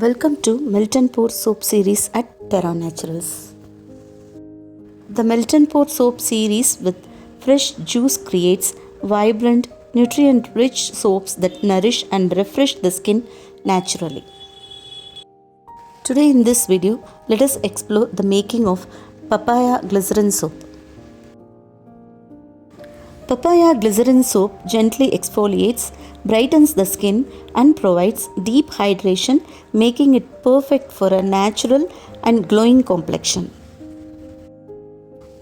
Welcome to Melt&Pour soap series at Terra Naturals. The Melt&Pour soap series with fresh juice creates vibrant, nutrient-rich soaps that nourish and refresh the skin naturally. Today in this video, let us explore the making of Papaya Glycerine soap. Papaya Glycerine soap gently exfoliates, brightens the skin and provides deep hydration, making it perfect for a natural and glowing complexion.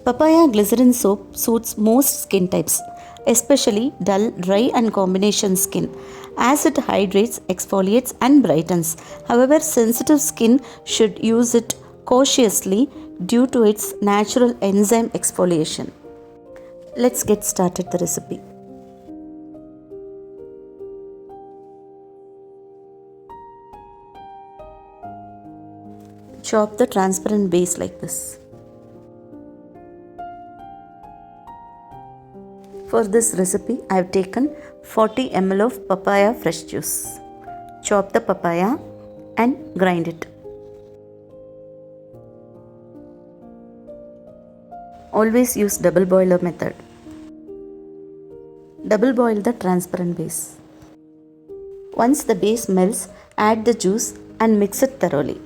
Papaya Glycerine soap suits most skin types, especially dull, dry and combination skin, as it hydrates, exfoliates and brightens. However, sensitive skin should use it cautiously due to its natural enzyme exfoliation. Let's get started the recipe. Chop the transparent base like this. For this recipe, I have taken 40 ml of papaya fresh juice. Chop the papaya and grind it. Always use double boiler method. Double boil the transparent base. Once the base melts, add the juice and mix it thoroughly.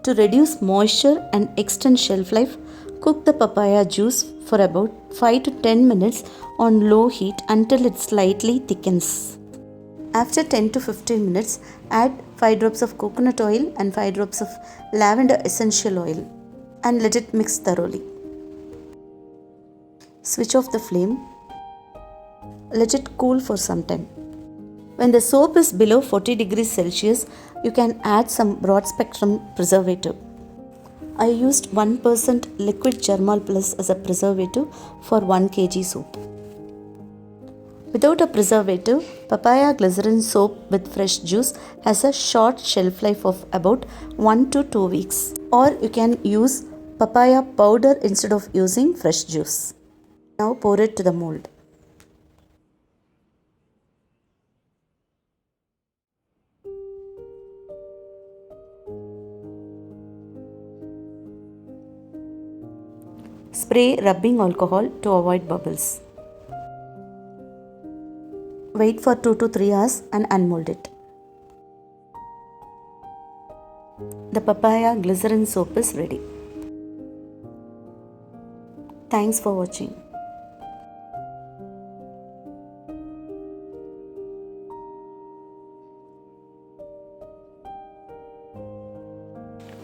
To reduce moisture and extend shelf life, cook the papaya juice for about 5 to 10 minutes on low heat until it slightly thickens. After 10 to 15 minutes, add 5 drops of coconut oil and 5 drops of lavender essential oil and let it mix thoroughly. Switch off the flame. Let it cool for some time. When the soap is below 40 degrees Celsius, you can add some broad spectrum preservative. I used 1% liquid Germal Plus as a preservative for 1 kg soap. Without a preservative, papaya glycerin soap with fresh juice has a short shelf life of about 1 to 2 weeks. Or you can use papaya powder instead of using fresh juice. Now pour it to the mold. Spray rubbing alcohol to avoid bubbles. Wait for 2 to 3 hours and unmold it. The papaya glycerin soap is ready. Thanks for watching.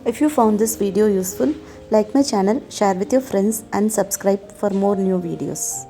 If you found this video useful, like my channel, share with your friends and subscribe for more new videos.